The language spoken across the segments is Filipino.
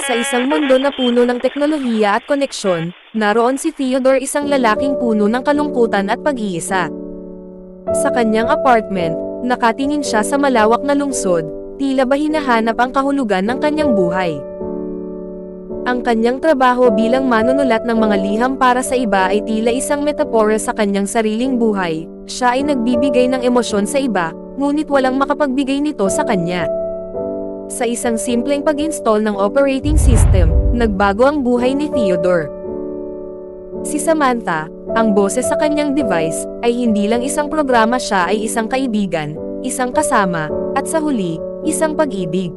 Sa isang mundo na puno ng teknolohiya at koneksyon, naroon si Theodore, isang lalaking puno ng kalungkutan at pag-iisa. Sa kanyang apartment, nakatingin siya sa malawak na lungsod, tila ba hinahanap ang kahulugan ng kanyang buhay. Ang kanyang trabaho bilang manunulat ng mga liham para sa iba ay tila isang metapora sa kanyang sariling buhay. Siya ay nagbibigay ng emosyon sa iba, ngunit walang makapagbigay nito sa kanya. Sa isang simpleng pag-install ng operating system, nagbago ang buhay ni Theodore. Si Samantha, ang boses sa kanyang device, ay hindi lang isang programa, siya ay isang kaibigan, isang kasama, at sa huli, isang pag-ibig.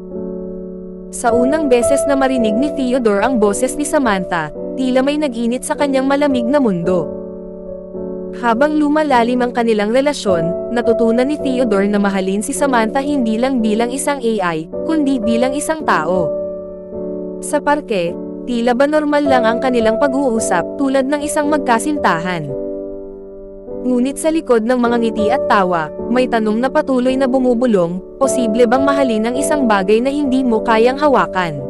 Sa unang beses na marinig ni Theodore ang boses ni Samantha, tila may nag-init sa kanyang malamig na mundo. Habang lumalalim ang kanilang relasyon, natutunan ni Theodore na mahalin si Samantha hindi lang bilang isang AI, kundi bilang isang tao. Sa parke, tila ba normal lang ang kanilang pag-uusap, tulad ng isang magkasintahan. Ngunit sa likod ng mga ngiti at tawa, may tanong na patuloy na bumubulong, posible bang mahalin ang isang bagay na hindi mo kayang hawakan?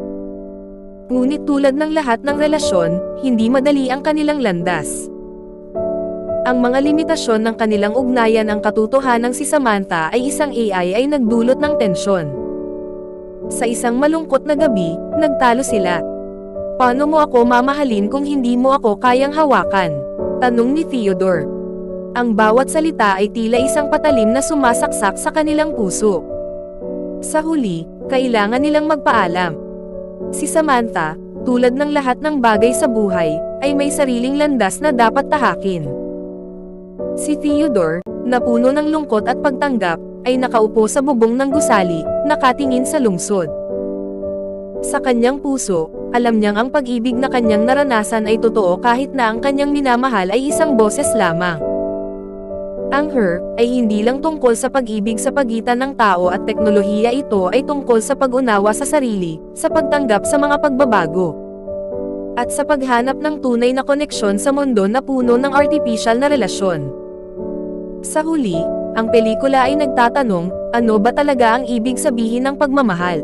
Ngunit tulad ng lahat ng relasyon, hindi madali ang kanilang landas. Ang mga limitasyon ng kanilang ugnayan, ang katotohanang si Samantha ay isang AI, ay nagdulot ng tensyon. Sa isang malungkot na gabi, nagtalo sila. "Paano mo ako mamahalin kung hindi mo ako kayang hawakan?" tanong ni Theodore. Ang bawat salita ay tila isang patalim na sumasaksak sa kanilang puso. Sa huli, kailangan nilang magpaalam. Si Samantha, tulad ng lahat ng bagay sa buhay, ay may sariling landas na dapat tahakin. Si Theodore, na puno ng lungkot at pagtanggap, ay nakaupo sa bubong ng gusali, nakatingin sa lungsod. Sa kanyang puso, alam niyang ang pag-ibig na kanyang naranasan ay totoo kahit na ang kanyang minamahal ay isang boses lamang. Ang Her ay hindi lang tungkol sa pag-ibig sa pagitan ng tao at teknolohiya, ito ay tungkol sa pag-unawa sa sarili, sa pagtanggap sa mga pagbabago, at sa paghanap ng tunay na koneksyon sa mundo na puno ng artificial na relasyon. Sa huli, ang pelikula ay nagtatanong, ano ba talaga ang ibig sabihin ng pagmamahal?